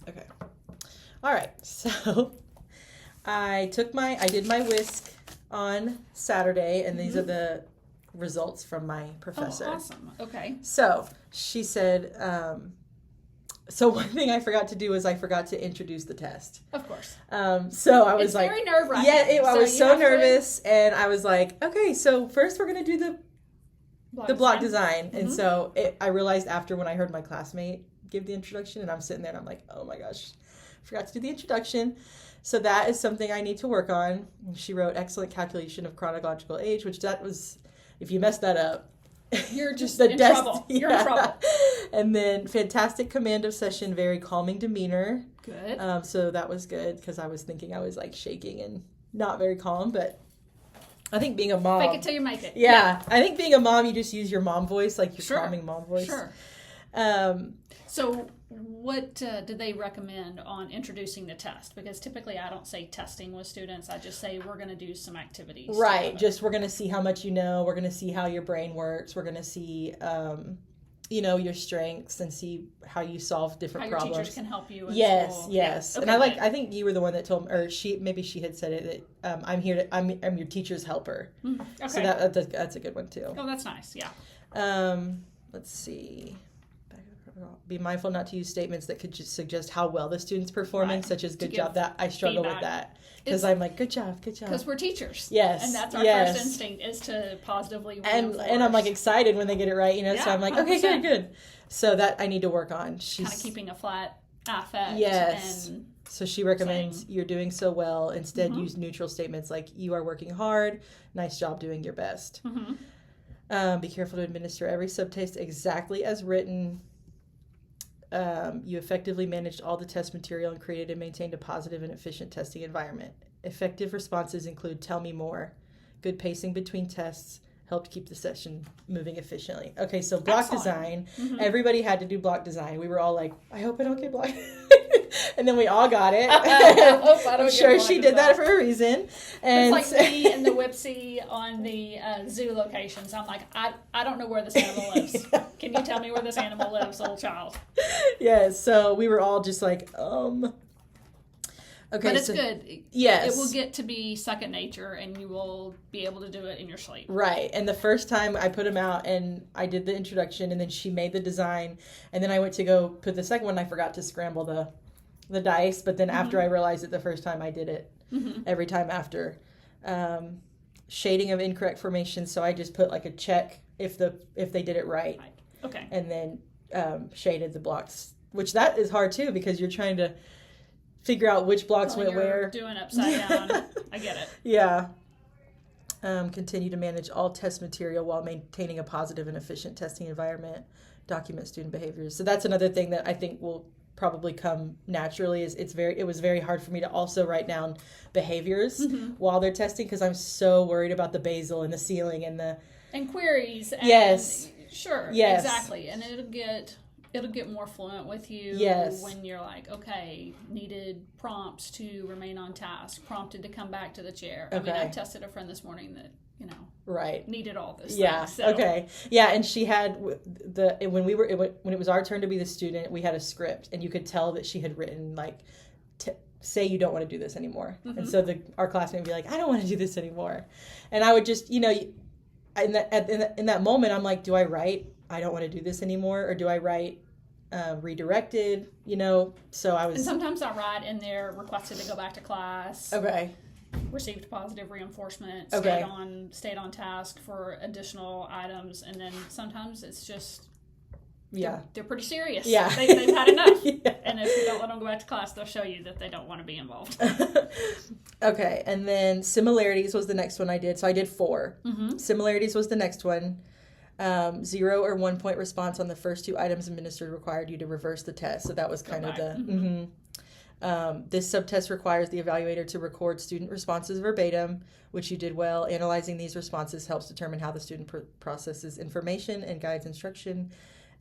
Okay. All right. So I did my whisk on Saturday, and these are the results from my professor. Oh, awesome. Okay. So she said, so one thing I forgot to do is I forgot to introduce the test. Of course. So I was it's like, very nerve-wracking. Yeah, I was so nervous, and I was like, okay, so first we're going to do the block design. And so I realized after when I heard my classmate give the introduction, and I'm sitting there and I'm like, oh my gosh, forgot to do the introduction. So that is something I need to work on. She wrote excellent calculation of chronological age, which that was, if you mess that up, you're just in trouble. Yeah. You're in trouble. And then fantastic command of session, very calming demeanor. Good. So that was good because I was thinking I was like shaking and not very calm, but I think being a mom. Fake it till you make it. Yeah. I think being a mom, you just use your mom voice, like your calming mom voice. Sure. So what do they recommend on introducing the test? Because typically I don't say testing with students. I just say we're going to do some activities. Right. Just we're going to see how much you know. We're going to see how your brain works. We're going to see, your strengths and see how you solve different problems. Your teachers can help you in yes, school. Yes. Okay, and I think you were the one that told me, or maybe she had said it, that I'm your teacher's helper. Okay. So that's a good one too. Oh, that's nice. Yeah. Let's see. Be mindful not to use statements that could just suggest how well the student's performing, such as good job. That I struggle with that because I'm like, good job. Because we're teachers. Yes. And that's our first instinct is to positively reinforce. And I'm like excited when they get it right, so I'm like, 100%. okay, good. So that I need to work on. She's kind of keeping a flat affect. Yes. And so she recommends you're doing so well. Instead, use neutral statements like you are working hard. Nice job doing your best. Be careful to administer every subtest exactly as written. You effectively managed all the test material and created and maintained a positive and efficient testing environment. Effective responses include tell me more, good pacing between tests, helped keep the session moving efficiently. Okay, so block design. Everybody had to do block design. We were all like, I hope I don't get blocked. And then we all got it. I'm sure she did that for a reason. And it's like me and the Whipsy on the zoo locations. I'm like, I don't know where this animal lives. Can you tell me where this animal lives, little child? Yes, so we were all just like, Okay, but it's good. Yes. It will get to be second nature, and you will be able to do it in your sleep. Right. And the first time I put them out, and I did the introduction, and then she made the design, and then I went to go put the second one, and I forgot to scramble the dice, but then after I realized it the first time, I did it every time after. Shading of incorrect formations, so I just put like a check if they did it right. Okay. And then shaded the blocks, which that is hard too because you're trying to figure out which blocks went where. Doing upside down. I get it. Yeah. Continue to manage all test material while maintaining a positive and efficient testing environment. Document student behaviors. So that's another thing that I think will probably come naturally. It was very hard for me to also write down behaviors while they're testing because I'm so worried about the basal and the ceiling and queries. And yes. Sure. Yes. Exactly. And it'll get more fluent with you when you're like, okay, needed prompts to remain on task, prompted to come back to the chair. Okay. I mean, I tested a friend this morning that, needed all this. Yeah. Thing, so. Okay. Yeah. And she had when it was our turn to be the student, we had a script and you could tell that she had written like, say you don't want to do this anymore. And so our classmate would be like, I don't want to do this anymore. And I would just, in that moment, I'm like, do I write, I don't want to do this anymore? Or do I write redirected, So I was... And sometimes I write in there requested to go back to class. Okay. Received positive reinforcement. Okay. Stayed on task for additional items. And then sometimes it's just... Yeah. They're pretty serious. Yeah. They've had enough. Yeah. And if you don't let them go back to class, they'll show you that they don't want to be involved. Okay. And then similarities was the next one I did. So I did 4. Similarities was the next one. 0 or 1 point response on the first 2 items administered required you to reverse the test. So that was kind of the... This subtest requires the evaluator to record student responses verbatim, which you did well. Analyzing these responses helps determine how the student processes information and guides instruction.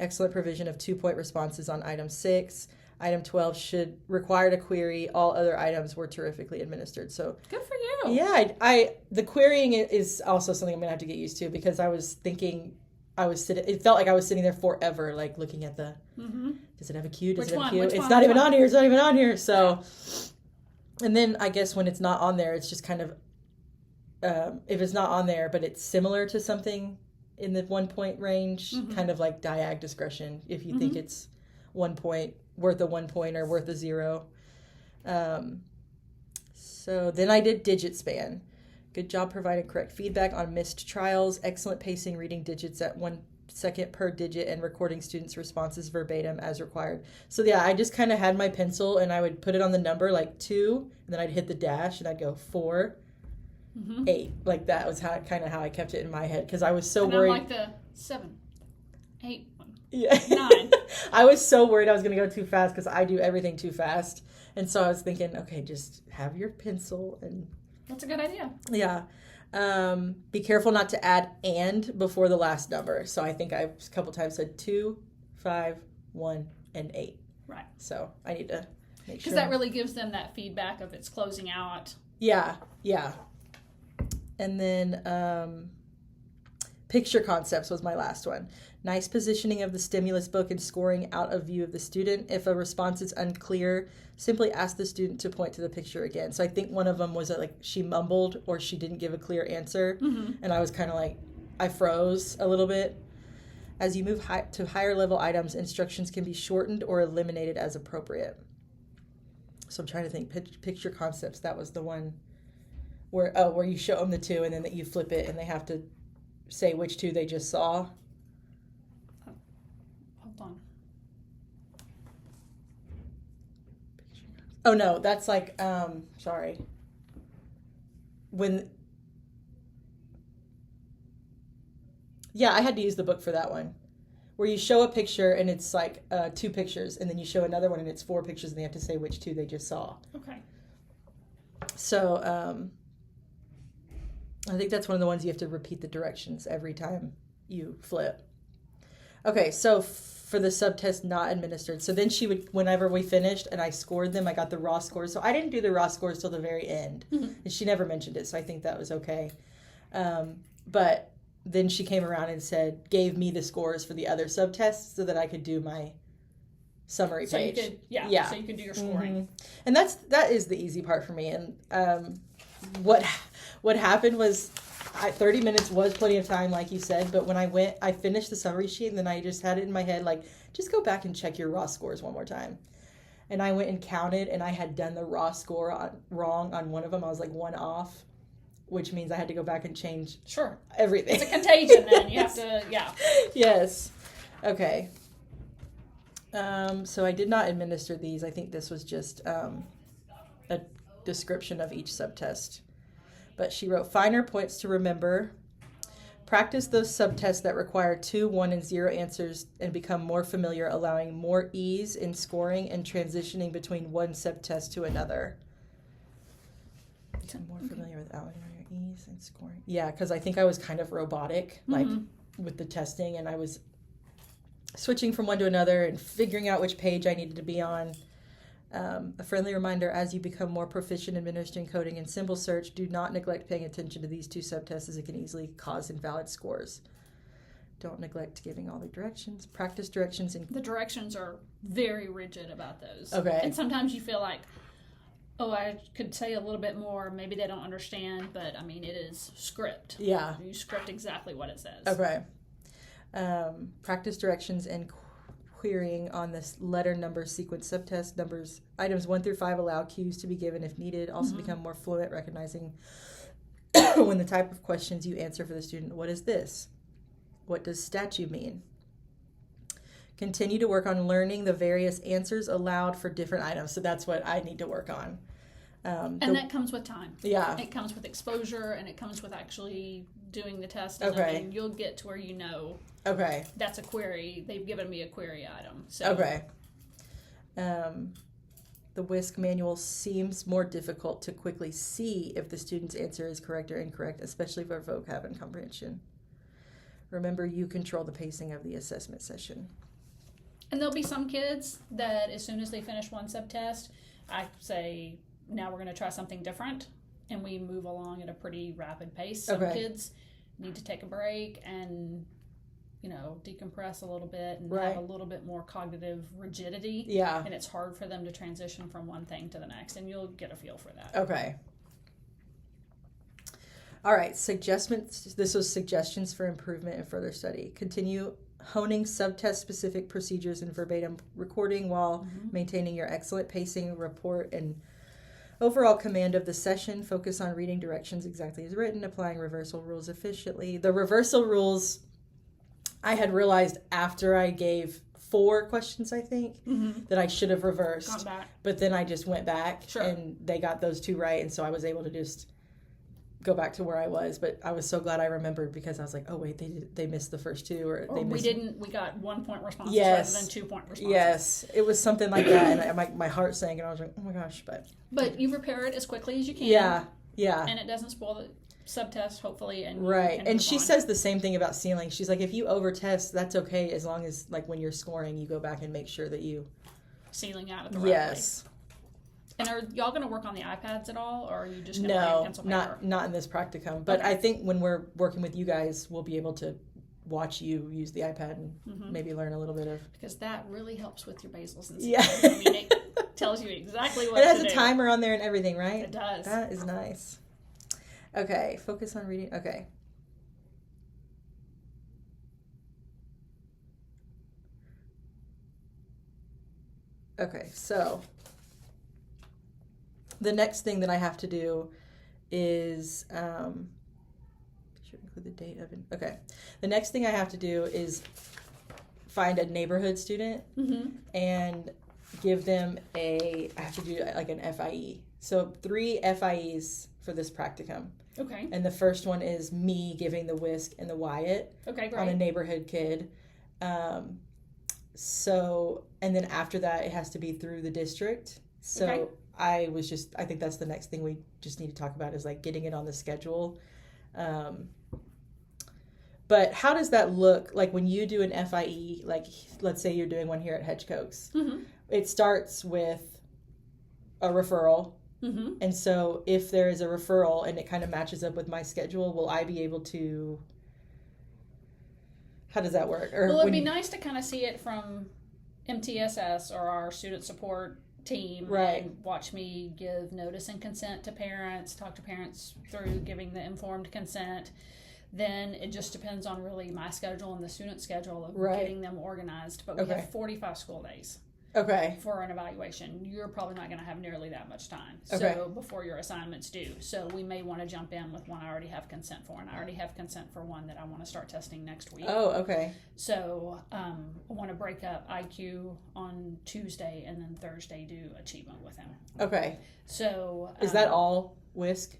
Excellent provision of 2-point responses on item 6. Item 12 should require a query. All other items were terrifically administered. So good for you. Yeah, I the querying is also something I'm going to have to get used to because I was thinking it felt like I was sitting there forever, like looking at does it have a Q? Does it have a Q? It's not even on here. It's not even on here. So, and then I guess when it's not on there, it's just kind of, if it's not on there, but it's similar to something in the 1 point range, kind of like diag discretion, if you think it's 1 point, worth a 1 point or worth a 0. So then I did digit span. Good job providing correct feedback on missed trials. Excellent pacing, reading digits at 1 second per digit and recording students' responses verbatim as required. So yeah, I just kind of had my pencil and I would put it on the number like 2, and then I'd hit the dash and I'd go 4, 8. Like that was how I kept it in my head, because I was so worried. I'm like the 7, 8, 9. I was so worried I was going to go too fast, because I do everything too fast. And so I was thinking, okay, just have your pencil. And that's a good idea. Yeah. Be careful not to add and before the last number. So I think I a couple times said 2, 5, 1, and 8. Right. So I need to make sure. Because that really gives them that feedback of it's closing out. Yeah. And then picture concepts was my last one. Nice positioning of the stimulus book and scoring out of view of the student. If a response is unclear, simply ask the student to point to the picture again. So I think one of them was that, like, she mumbled or she didn't give a clear answer. And I was kind of like, I froze a little bit. As you move to higher level items, instructions can be shortened or eliminated as appropriate. So I'm trying to think, picture concepts. That was the one where you show them the 2 and then that you flip it and they have to say which 2 they just saw. Hold on. Oh no, that's like sorry. I had to use the book for that one. Where you show a picture and it's like 2 pictures, and then you show another one and it's 4 pictures and they have to say which 2 they just saw. Okay. So I think that's one of the ones you have to repeat the directions every time you flip. Okay, so for the subtest not administered. So then she would, whenever we finished and I scored them, I got the raw scores. So I didn't do the raw scores till the very end. And she never mentioned it, so I think that was okay. But then she came around and gave me the scores for the other subtests so that I could do my summary page. So you could do your scoring. And that is the easy part for me. And what happened was 30 minutes was plenty of time, like you said, but when I finished the summary sheet, and then I just had it in my head, like, just go back and check your raw scores one more time. And I went and counted, and I had done the raw score wrong on one of them. I was like 1 off, which means I had to go back and change everything. It's a contagion then. You have to, Yes. Okay. So I did not administer these. I think this was just a description of each subtest. But she wrote finer points to remember. Practice those subtests that require 2, 1, and 0 answers and become more familiar, allowing more ease in scoring and transitioning between one subtest to another. Become more familiar with outlining your ease and scoring. Yeah, because I think I was kind of robotic, like with the testing, and I was switching from one to another and figuring out which page I needed to be on. A friendly reminder, as you become more proficient in administering coding and symbol search, do not neglect paying attention to these 2 subtests, as it can easily cause invalid scores. Don't neglect giving all the directions. Practice directions. The directions are very rigid about those. Okay. And sometimes you feel like, I could say a little bit more. Maybe they don't understand, but I mean, it is script. Yeah. You script exactly what it says. Okay. Practice directions and querying on this letter number sequence subtest. Numbers items 1 through 5 allow cues to be given if needed. Also become more fluent recognizing when the type of questions you answer for the student. What is this? What does statue mean? Continue to work on learning the various answers allowed for different items. So that's what I need to work on. And that comes with time. Yeah. It comes with exposure, and it comes with actually doing the test. Okay. I mean, you'll get to where you know. Okay. That's a query. They've given me a query item. So. Okay. The WISC manual seems more difficult to quickly see if the student's answer is correct or incorrect, especially for vocab and comprehension. Remember, you control the pacing of the assessment session. And there'll be some kids that as soon as they finish one subtest, I say, now we're going to try something different, and we move along at a pretty rapid pace. Some kids need to take a break and decompress a little bit and right. have a little bit more cognitive rigidity. Yeah. And it's hard for them to transition from one thing to the next, and you'll get a feel for that. Okay. All right, this was suggestions for improvement and further study. Continue honing subtest specific procedures and verbatim recording while maintaining your excellent pacing, report, and overall command of the session. Focus on reading directions exactly as written, applying reversal rules efficiently. The reversal rules, I had realized after I gave 4 questions, I think, that I should have reversed. Gone back. But then I just went back, and they got those 2 right, and so I was able to just go back to where I was. But I was so glad I remembered, because I was like, oh wait, they missed the first 2, or they missed. We got 1 point responses rather than 2 point responses. Yes, it was something like that, and my heart sank, and I was like, oh my gosh, but you repair it as quickly as you can. Yeah, and it doesn't spoil the subtest, hopefully, and right. And she says the same thing about ceiling. She's like, if you over-test, that's okay, as long as, like, when you're scoring, you go back and make sure that you ceiling out at the right place. And are y'all going to work on the iPads at all, or are you just going to write pencil paper? not in this practicum. But I think when we're working with you guys, we'll be able to watch you use the iPad and maybe learn a little bit of. Because that really helps with your basals and stuff. Yeah. I mean, it tells you exactly what to do. It has a timer on there and everything, right? It does. That is nice. Okay, focus on reading. Okay. Okay, so the next thing that I have to do is, should include the date of it. Okay. The next thing I have to do is find a neighborhood student and give them I have to do like an FIE. So 3 FIEs for this practicum. Okay. And the first one is me giving the whisk and the Wyatt. Okay, great. On a neighborhood kid. And then after that, it has to be through the district. So okay. I think that's the next thing we just need to talk about is like getting it on the schedule. But how does that look like when you do an FIE, like let's say you're doing one here at Hedgecoats? It starts with a referral. And so if there is a referral and it kind of matches up with my schedule, will I be able to, how does that work? Well, it'd be nice to kind of see it from MTSS or our student support team, right, and watch me give notice and consent to parents, talk to parents through giving the informed consent. Then it just depends on really my schedule and the student schedule of getting them organized. But we have 45 school days for an evaluation. You're probably not going to have nearly that much time so before your assignment's due. So we may want to jump in with one I already have consent for, and I already have consent for one that I want to start testing next week. Oh, okay. So I want to break up IQ on Tuesday and then Thursday do achievement with him. Okay. So is that all whisk?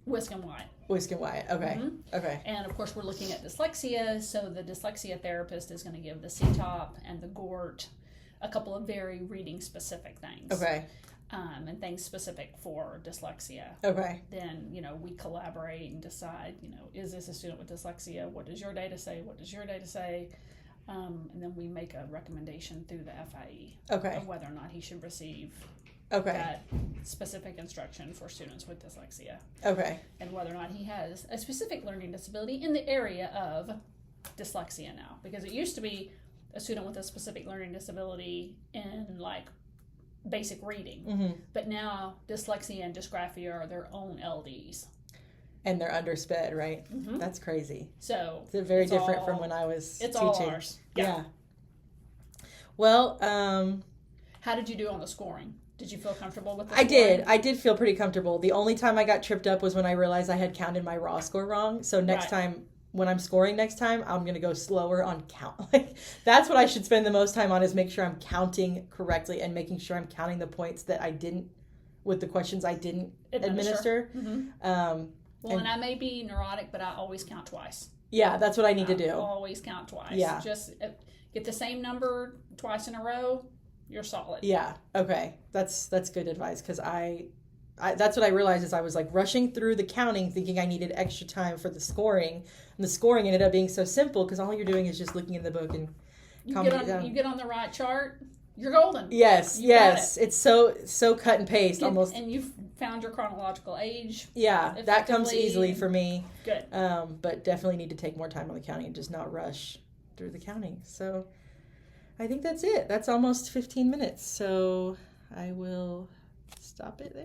Whisk and Wyatt. Whisk and Wyatt. Okay. Okay. And of course, we're looking at dyslexia. So the dyslexia therapist is going to give the CTOP and the GORT a couple of very reading specific things. Okay. And things specific for dyslexia. Okay. Then, we collaborate and decide, is this a student with dyslexia? What does your data say? What does your data say? And then we make a recommendation through the FIE. Okay. Of whether or not he should receive that specific instruction for students with dyslexia. Okay. And whether or not he has a specific learning disability in the area of dyslexia now. Because it used to be a student with a specific learning disability in like basic reading. But now dyslexia and dysgraphia are their own LDs. And they're under SPED, right? That's crazy. So it's very different from when I was teaching. It's all ours. Yeah. Well, how did you do on the scoring? Did you feel comfortable with the scoring? I did feel pretty comfortable. The only time I got tripped up was when I realized I had counted my raw score wrong. So next time, when I'm scoring next time, I'm going to go slower on count. Like, that's what I should spend the most time on, is make sure I'm counting correctly and making sure I'm counting the points that I didn't, with the questions I didn't administer. And I may be neurotic, but I always count twice. Yeah, that's what I need to do. Always count twice. Yeah. Just get the same number twice in a row, you're solid. Yeah. Okay. That's good advice, because I that's what I realized is I was like rushing through the counting thinking I needed extra time for the scoring. And the scoring ended up being so simple because all you're doing is just looking in the book and you get on the right chart, you're golden. Yes, yes. It's so cut and paste almost. And you've found your chronological age. Yeah, that comes easily for me. Good. But definitely need to take more time on the counting and just not rush through the county. So I think that's it. That's almost 15 minutes. So I will stop it there.